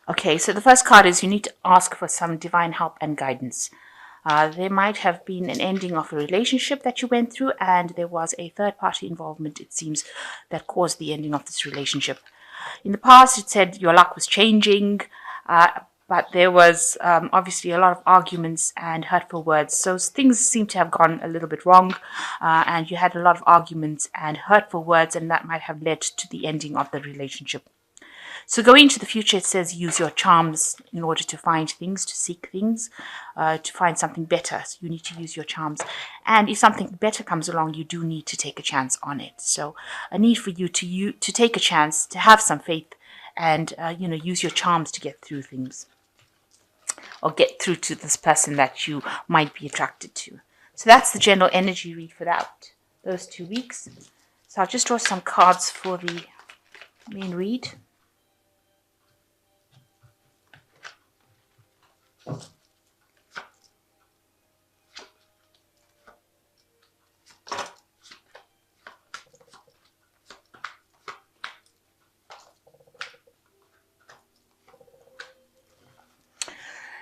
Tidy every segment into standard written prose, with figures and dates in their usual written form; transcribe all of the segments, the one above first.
Okay, so the first card is you need to ask for some divine help and guidance. There might have been an ending of a relationship that you went through, and there was a third party involvement, it seems, that caused the ending of this relationship. In the past, it said your luck was changing, but there was obviously a lot of arguments and hurtful words. So things seem to have gone a little bit wrong, and you had a lot of arguments and hurtful words, and that might have led to the ending of the relationship. So going into the future, it says use your charms in order to find things, to seek things, to find something better. So you need to use your charms. And if something better comes along, you do need to take a chance on it. So a need for you to take a chance, to have some faith, and use your charms to get through things, or get through to this person that you might be attracted to. So that's the general energy read for those 2 weeks. So I'll just draw some cards for the main read.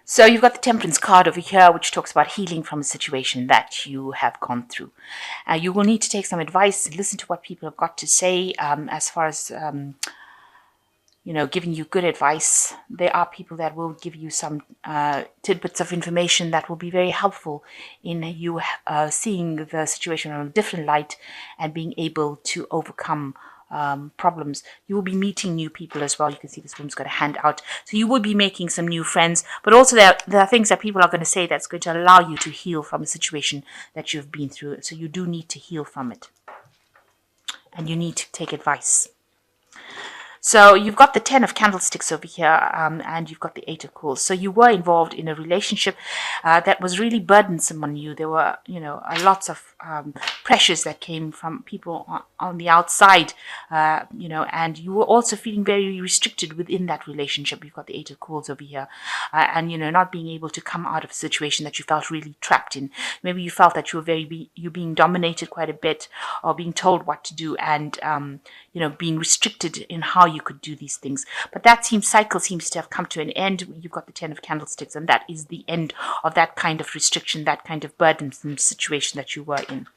So you've got the Temperance card over here, which talks about healing from a situation that you have gone through. You will need to take some advice, listen to what people have got to say as far as, giving you good advice. There are people that will give you some tidbits of information that will be very helpful in you seeing the situation in a different light and being able to overcome problems. You will be meeting new people as well. You can see this woman's got a hand out. So you will be making some new friends, but also there are things that people are going to say that's going to allow you to heal from a situation that you've been through. So you do need to heal from it. And you need to take advice. So you've got the 10 of candlesticks over here, and you've got the 8 of coals. So you were involved in a relationship that was really burdensome on you. There were, lots of pressures that came from people on the outside, and you were also feeling very restricted within that relationship. You've got the 8 of coals over here, and, not being able to come out of a situation that you felt really trapped in. Maybe you felt that you were you're being dominated quite a bit, or being told what to do, and, being restricted in how you could do these things. But that cycle seems to have come to an end. You've got the 10 of candlesticks, and that is the end of that kind of restriction, that kind of burdensome situation that you were in.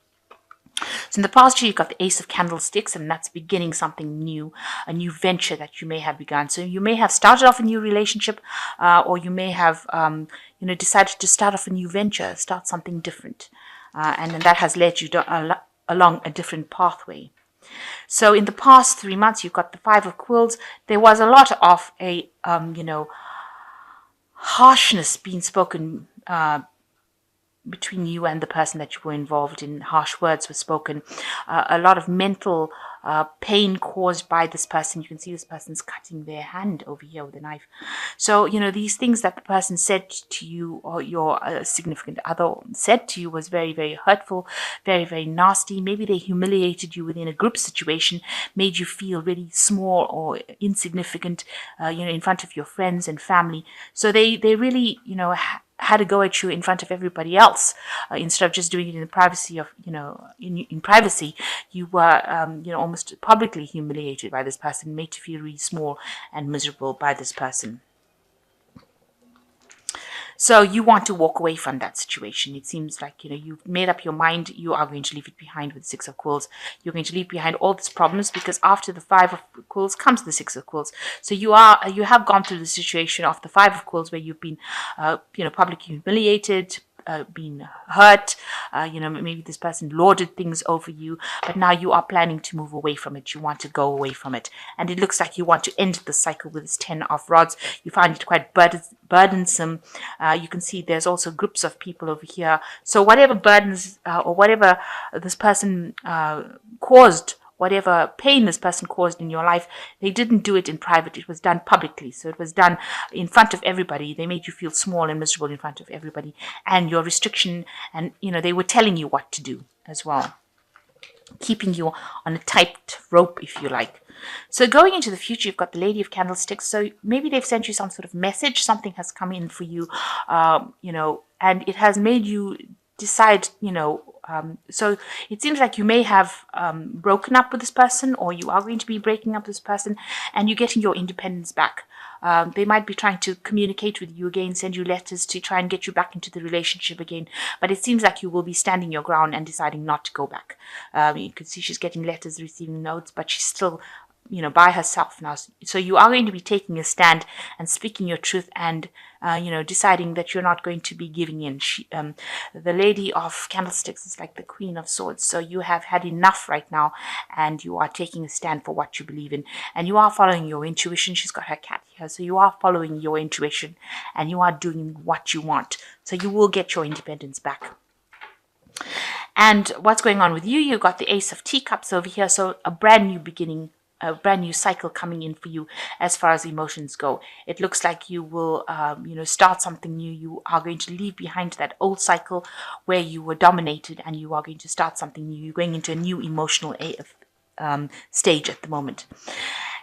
So in the past year, you've got the Ace of Candlesticks, and that's beginning something new, a new venture that you may have begun. So you may have started off a new relationship, or you may have, decided to start off a new venture, start something different. And then that has led you along a different pathway. So in the past 3 months, you've got the 5 of Quills. There was a lot of a, harshness being spoken between you and the person that you were involved in. Harsh words were spoken. A lot of mental pain caused by this person. You can see this person's cutting their hand over here with a knife. So, these things that the person said to you, or your significant other said to you, was very, very hurtful, very, very nasty. Maybe they humiliated you within a group situation, made you feel really small or insignificant, in front of your friends and family. So they really, had to go at you in front of everybody else instead of just doing it in the privacy of, in privacy. You were, almost publicly humiliated by this person, made to feel really small and miserable by this person. So you want to walk away from that situation. It seems like, you've made up your mind. You are going to leave it behind with the 6 of Quills. You're going to leave behind all these problems, because after the 5 of Quills comes the 6 of Quills. So you have gone through the situation of the 5 of Quills, where you've been, publicly humiliated, been hurt, maybe this person lorded things over you, but now you are planning to move away from it. You want to go away from it. And it looks like you want to end the cycle with this 10 of Rods. You find it quite burdensome. You can see there's also groups of people over here. So whatever burdens or whatever this person caused, whatever pain this person caused in your life, they didn't do it in private. It was done publicly. So it was done in front of everybody. They made you feel small and miserable in front of everybody. And your restriction, and, they were telling you what to do as well, keeping you on a tight rope, if you like. So going into the future, you've got the Lady of Candlesticks. So maybe they've sent you some sort of message. Something has come in for you, and it has made you decide, so it seems like you may have broken up with this person, or you are going to be breaking up with this person, and you're getting your independence back. They might be trying to communicate with you again, send you letters to try and get you back into the relationship again. But it seems like you will be standing your ground and deciding not to go back. You can see she's getting letters, receiving notes, but she's still, by herself now. So you are going to be taking a stand and speaking your truth and, deciding that you're not going to be giving in. The Lady of Candlesticks is like the Queen of Swords. So you have had enough right now and you are taking a stand for what you believe in. And you are following your intuition. She's got her cat here. So you are following your intuition and you are doing what you want. So you will get your independence back. And what's going on with you? You got the Ace of Teacups over here. So a brand new beginning, a brand new cycle coming in for you as far as emotions go. It looks like you will, start something new. You are going to leave behind that old cycle where you were dominated and you are going to start something new. You're going into a new emotional stage at the moment.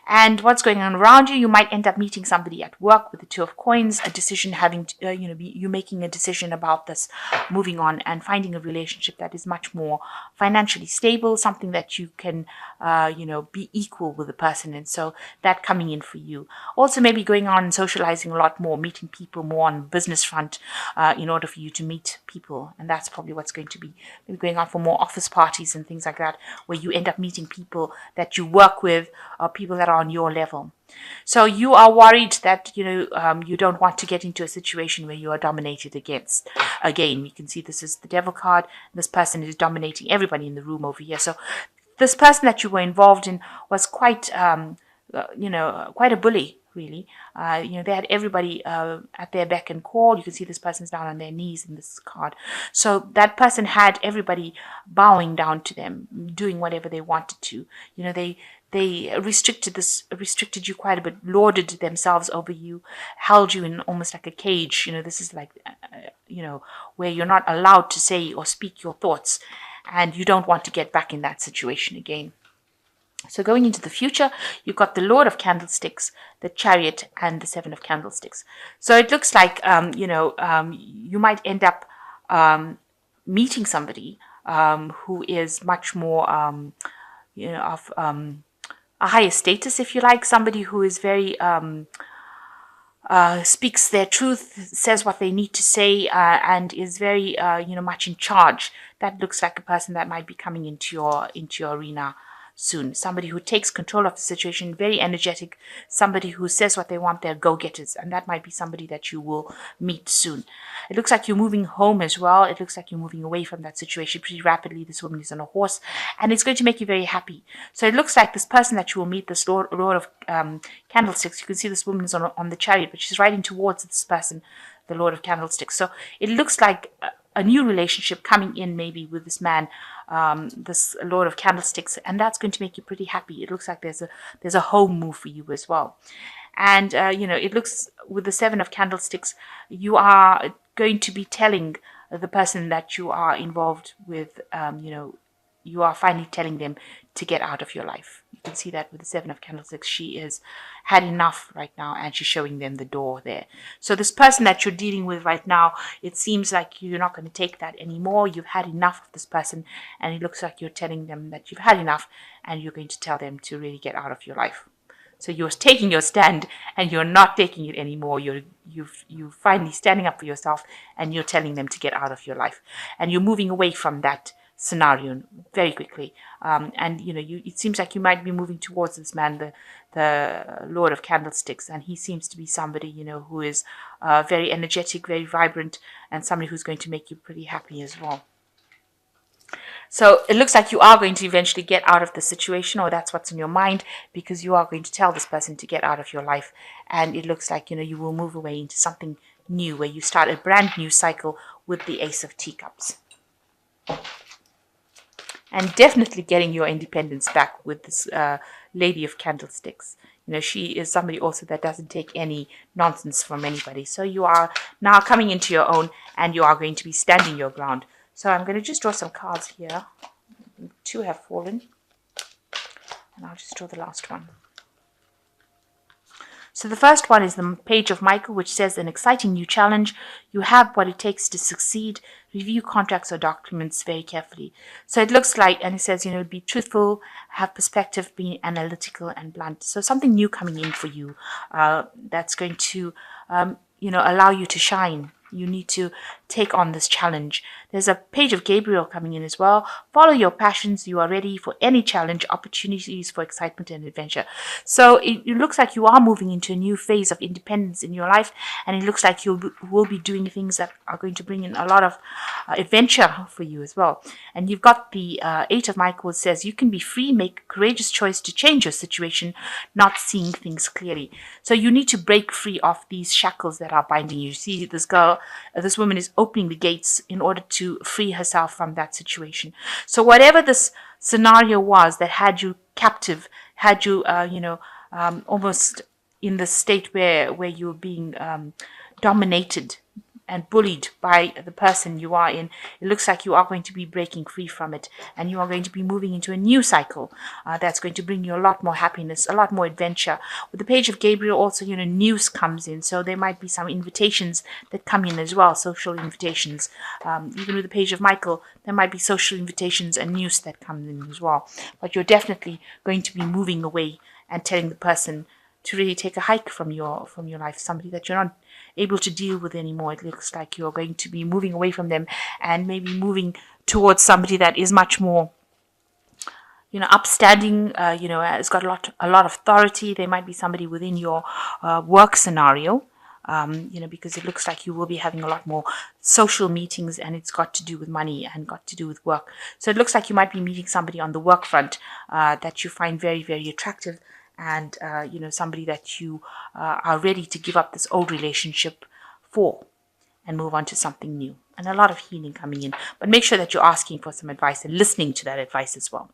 And what's going on around you? You might end up meeting somebody at work with the Two of Coins, a decision having to, you making a decision about this, moving on and finding a relationship that is much more financially stable, something that you can, be equal with the person. And so that coming in for you. Also maybe going on and socializing a lot more, meeting people more on the business front in order for you to meet people. And that's probably what's going to be maybe going on for more office parties and things like that, where you end up meeting people that you work with or people that are on your level. So you are worried that you don't want to get into a situation where you are dominated against. Again, you can see this is the Devil card. This person is dominating everybody in the room over here. So this person that you were involved in was quite quite a bully, really. They had everybody at their beck and call. You can see this person's down on their knees in this card. So that person had everybody bowing down to them, doing whatever they wanted to. They restricted you quite a bit, lorded themselves over you, held you in almost like a cage. This is like, where you're not allowed to say or speak your thoughts, and you don't want to get back in that situation again. So going into the future, you've got the Lord of Candlesticks, the Chariot, and the Seven of Candlesticks. So it looks like, you might end up meeting somebody who is much more, of a higher status, if you like, somebody who is very speaks their truth, says what they need to say, and is very much in charge. That looks like a person that might be coming into your arena soon. Somebody who takes control of the situation, very energetic, somebody who says what they want, they're go-getters, and that might be somebody that you will meet soon. It looks like you're moving home as well. It looks like you're moving away from that situation pretty rapidly. This woman is on a horse, and it's going to make you very happy. So it looks like this person that you will meet, this Lord of Candlesticks, you can see this woman is on the chariot, but she's riding towards this person, the Lord of Candlesticks. So it looks like a new relationship coming in maybe with this man, this Lord of Candlesticks, and that's going to make you pretty happy. It looks like there's a home move for you as well. And it looks with the Seven of Candlesticks, you are going to be telling the person that you are involved with, you are finally telling them to get out of your life. You can see that with the Seven of Candlesticks. She is had enough right now, and she's showing them the door there. So this person that you're dealing with right now, it seems like you're not going to take that anymore. You've had enough of this person, and it looks like you're telling them that you've had enough, and you're going to tell them to really get out of your life. So you're taking your stand, and you're not taking it anymore. You're finally standing up for yourself, and you're telling them to get out of your life, and you're moving away from that scenario very quickly. And it seems like you might be moving towards this man, the Lord of Candlesticks, and he seems to be somebody who is very energetic, very vibrant, and somebody who's going to make you pretty happy as well. So it looks like you are going to eventually get out of the situation, or that's what's in your mind, because you are going to tell this person to get out of your life. And it looks like you will move away into something new, where you start a brand new cycle with the Ace of Teacups. And definitely getting your independence back with this Lady of Candlesticks. She is somebody also that doesn't take any nonsense from anybody. So you are now coming into your own, and you are going to be standing your ground. So I'm going to just draw some cards here. 2 have fallen. And I'll just draw the last one. So the first one is the page of Michael, which says an exciting new challenge. You have what it takes to succeed. Review contracts or documents very carefully. So it looks like, and it says, be truthful, have perspective, be analytical and blunt. So something new coming in for you that's going to, allow you to shine. You need to take on this challenge. There's a page of Gabriel coming in as well. Follow your passions. You are ready for any challenge, opportunities for excitement and adventure. So it looks like you are moving into a new phase of independence in your life, and it looks like you will be doing things that are going to bring in a lot of adventure for you as well. And you've got the Eight of Michael says you can be free, make a courageous choice to change your situation, not seeing things clearly. So you need to break free of these shackles that are binding you. See, this woman is opening the gates in order to free herself from that situation. So whatever this scenario was that had you captive, had you, almost in the state where you're being dominated and bullied by the person you are in, it looks like you are going to be breaking free from it, and you are going to be moving into a new cycle that's going to bring you a lot more happiness, a lot more adventure. With the page of Gabriel also, news comes in, so there might be some invitations that come in as well, social invitations. Even with the page of Michael, there might be social invitations and news that come in as well. But you're definitely going to be moving away and telling the person to really take a hike from your life, somebody that you're not able to deal with anymore. It looks like you're going to be moving away from them and maybe moving towards somebody that is much more upstanding, has got a lot of authority. There might be somebody within your work scenario, because it looks like you will be having a lot more social meetings, and it's got to do with money and got to do with work. So it looks like you might be meeting somebody on the work front that you find very, very attractive, and somebody that you are ready to give up this old relationship for and move on to something new. And a lot of healing coming in. But make sure that you're asking for some advice and listening to that advice as well.